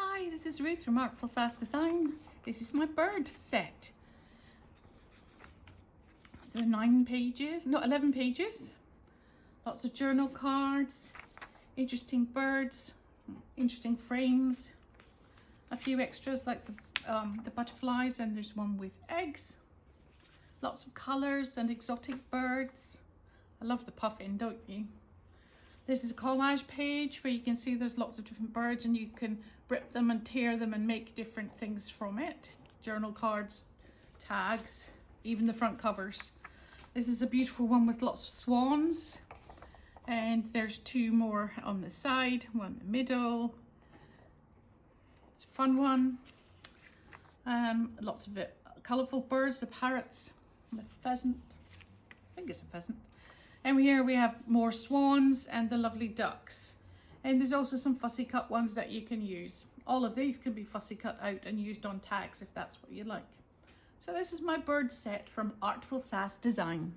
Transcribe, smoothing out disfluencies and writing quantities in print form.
Hi, this is Ruth from Artful Sass Design. This is my bird set. So 11 pages. Lots of journal cards, interesting birds, interesting frames, a few extras like the butterflies, and there's one with eggs. Lots of colours and exotic birds. I love the puffin, don't you? This is a collage page where you can see there's lots of different birds and you can rip them and tear them and make different things from it. Journal cards, tags, even the front covers. This is a beautiful one with lots of swans, and there's two more on the side, one in the middle. It's a fun one. Lots of colourful birds, the parrots, the pheasant, I think it's a pheasant. And here we have more swans and the lovely ducks. And there's also some fussy cut ones that you can use. All of these can be fussy cut out and used on tags if that's what you like. So this is my bird set from Artful Sass Design.